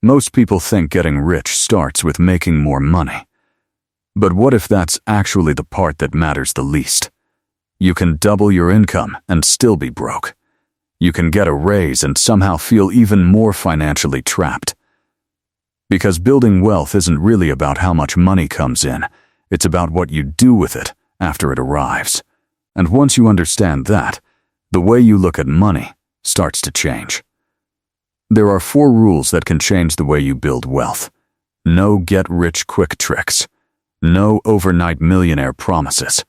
Most people think getting rich starts with making more money. But what if that's actually the part that matters the least? You can double your income and still be broke. You can get a raise and somehow feel even more financially trapped. Because building wealth isn't really about how much money comes in, it's about what you do with it after it arrives. And once you understand that, the way you look at money starts to change. There are 4 rules that can change the way you build wealth. No get-rich-quick tricks. No overnight millionaire promises.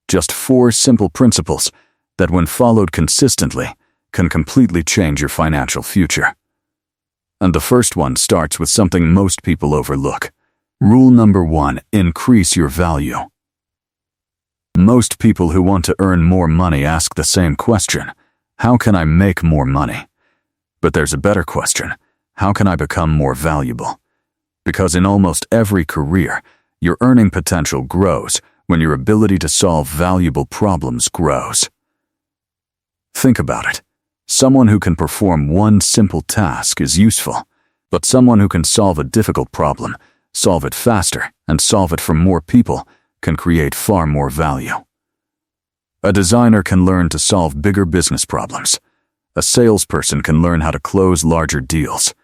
Just 4 simple principles that, when followed consistently, can completely change your financial future. And the first one starts with something most people overlook. Rule number 1, increase your value. Most people who want to earn more money ask the same question: how can I make more money? But there's a better question: how can I become more valuable? Because in almost every career, your earning potential grows when your ability to solve valuable problems grows. Think about it. Someone who can perform one simple task is useful, but someone who can solve a difficult problem, solve it faster, and solve it for more people can create far more value. A designer can learn to solve bigger business problems. A salesperson can learn how to close larger deals.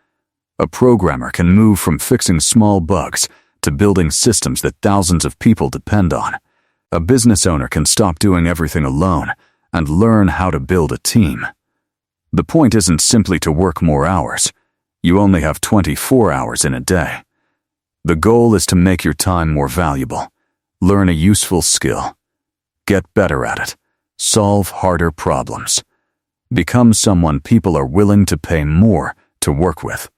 A programmer can move from fixing small bugs to building systems that thousands of people depend on. A business owner can stop doing everything alone and learn how to build a team. The point isn't simply to work more hours. You only have 24 hours in a day. The goal is to make your time more valuable. Learn a useful skill. Get better at it. Solve harder problems. Become someone people are willing to pay more to work with.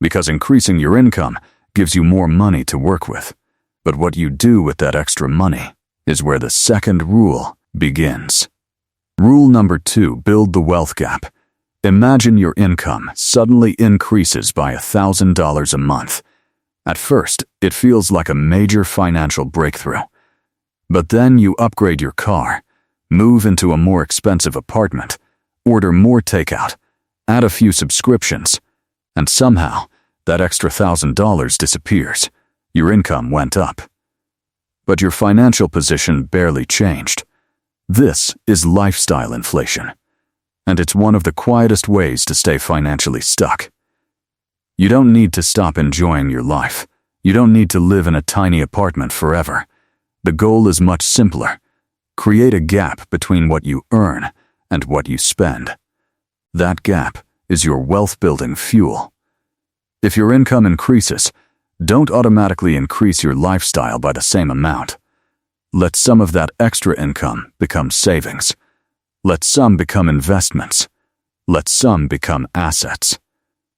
Because increasing your income gives you more money to work with. But what you do with that extra money is where the second rule begins. Rule number 2, build the wealth gap. Imagine your income suddenly increases by $1,000 a month. At first, it feels like a major financial breakthrough. But then you upgrade your car, move into a more expensive apartment, order more takeout, add a few subscriptions, and somehow that extra $1,000 disappears. Your income went up. But your financial position barely changed. This is lifestyle inflation, and it's one of the quietest ways to stay financially stuck. You don't need to stop enjoying your life. You don't need to live in a tiny apartment forever. The goal is much simpler. Create a gap between what you earn and what you spend. That gap is your wealth-building fuel. If your income increases, don't automatically increase your lifestyle by the same amount. Let some of that extra income become savings. Let some become investments. Let some become assets.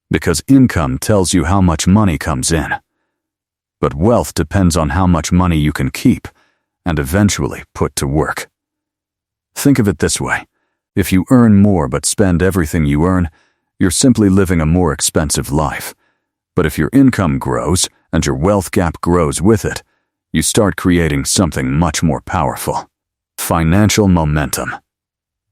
Because income tells you how much money comes in. But wealth depends on how much money you can keep and eventually put to work. Think of it this way. If you earn more but spend everything you earn, you're simply living a more expensive life. But if your income grows and your wealth gap grows with it, you start creating something much more powerful: financial momentum.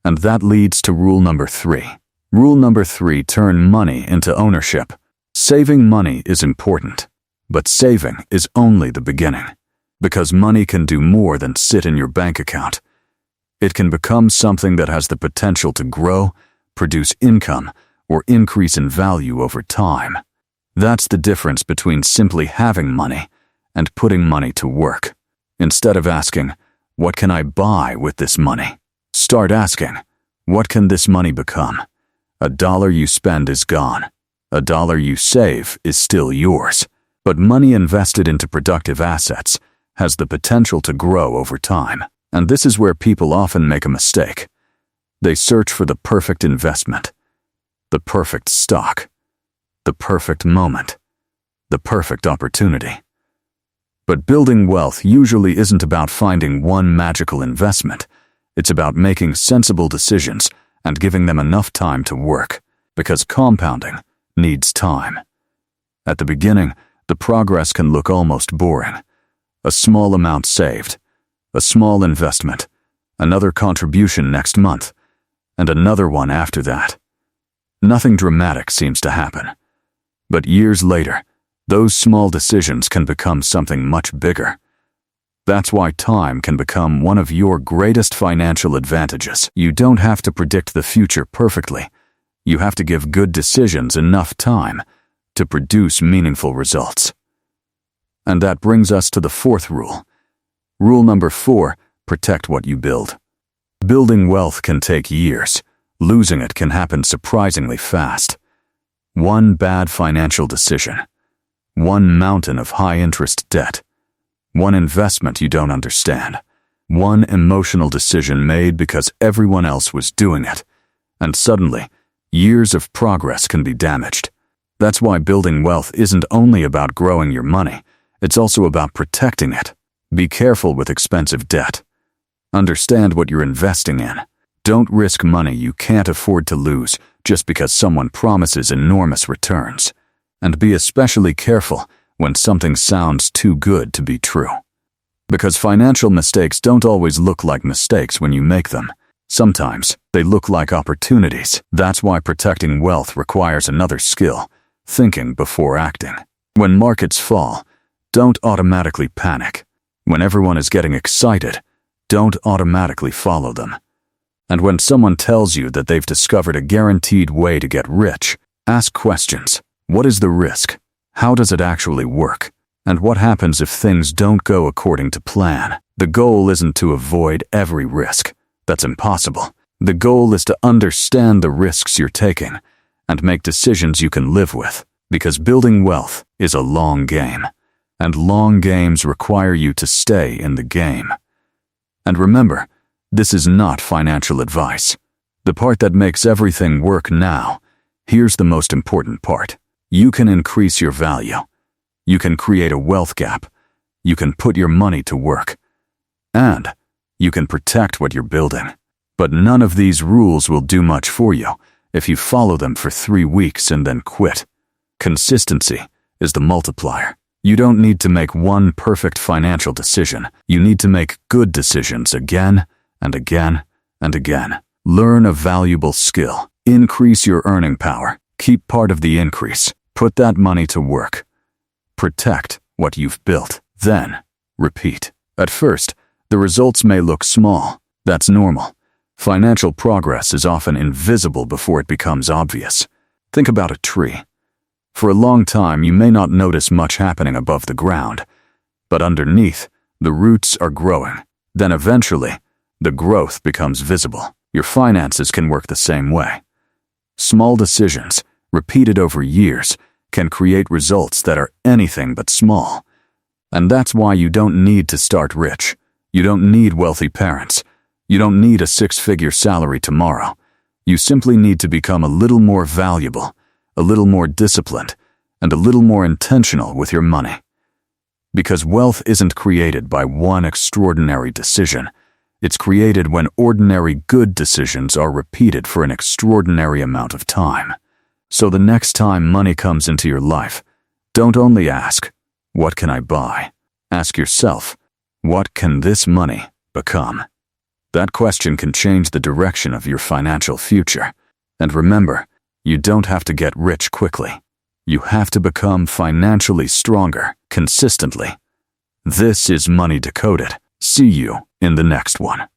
And that leads to rule number 3. Rule number 3, turn money into ownership. Saving money is important, but saving is only the beginning. Because money can do more than sit in your bank account. It can become something that has the potential to grow, produce income, or increase in value over time. That's the difference between simply having money and putting money to work. Instead of asking, what can I buy with this money? Start asking, what can this money become? $1 you spend is gone. $1 you save is still yours. But money invested into productive assets has the potential to grow over time. And this is where people often make a mistake. They search for the perfect investment, the perfect stock, the perfect moment, the perfect opportunity. But building wealth usually isn't about finding one magical investment. It's about making sensible decisions and giving them enough time to work, because compounding needs time. At the beginning, the progress can look almost boring. A small amount saved, a small investment, another contribution next month, and another one after that. Nothing dramatic seems to happen. But years later, those small decisions can become something much bigger. That's why time can become one of your greatest financial advantages. You don't have to predict the future perfectly. You have to give good decisions enough time to produce meaningful results. And that brings us to the fourth rule. Rule number 4, protect what you build. Building wealth can take years. Losing it can happen surprisingly fast. One bad financial decision, one mountain of high-interest debt, one investment you don't understand, one emotional decision made because everyone else was doing it, and suddenly, years of progress can be damaged. That's why building wealth isn't only about growing your money, it's also about protecting it. Be careful with expensive debt. Understand what you're investing in. Don't risk money you can't afford to lose just because someone promises enormous returns. And be especially careful when something sounds too good to be true. Because financial mistakes don't always look like mistakes when you make them. Sometimes they look like opportunities. That's why protecting wealth requires another skill, thinking before acting. When markets fall, don't automatically panic. When everyone is getting excited, don't automatically follow them. And when someone tells you that they've discovered a guaranteed way to get rich, ask questions. What is the risk? How does it actually work? And what happens if things don't go according to plan? The goal isn't to avoid every risk. That's impossible. The goal is to understand the risks you're taking and make decisions you can live with, because building wealth is a long game, and long games require you to stay in the game. And remember, this is not financial advice. The part that makes everything work now, here's the most important part. You can increase your value. You can create a wealth gap. You can put your money to work. And you can protect what you're building. But none of these rules will do much for you if you follow them for 3 weeks and then quit. Consistency is the multiplier. You don't need to make one perfect financial decision. You need to make good decisions again and again and again. Learn a valuable skill. Increase your earning power. Keep part of the increase. Put that money to work. Protect what you've built. Then, repeat. At first, the results may look small. That's normal. Financial progress is often invisible before it becomes obvious. Think about a tree. For a long time, you may not notice much happening above the ground, but underneath, the roots are growing. Then eventually, the growth becomes visible. Your finances can work the same way. Small decisions, repeated over years, can create results that are anything but small. And that's why you don't need to start rich. You don't need wealthy parents. You don't need a 6-figure salary tomorrow. You simply need to become a little more valuable, a little more disciplined, and a little more intentional with your money. Because wealth isn't created by one extraordinary decision. It's created when ordinary good decisions are repeated for an extraordinary amount of time. So the next time money comes into your life, don't only ask, "What can I buy?" Ask yourself, "What can this money become?" That question can change the direction of your financial future. And remember, you don't have to get rich quickly. You have to become financially stronger, consistently. This is Money Decoded. See you in the next one.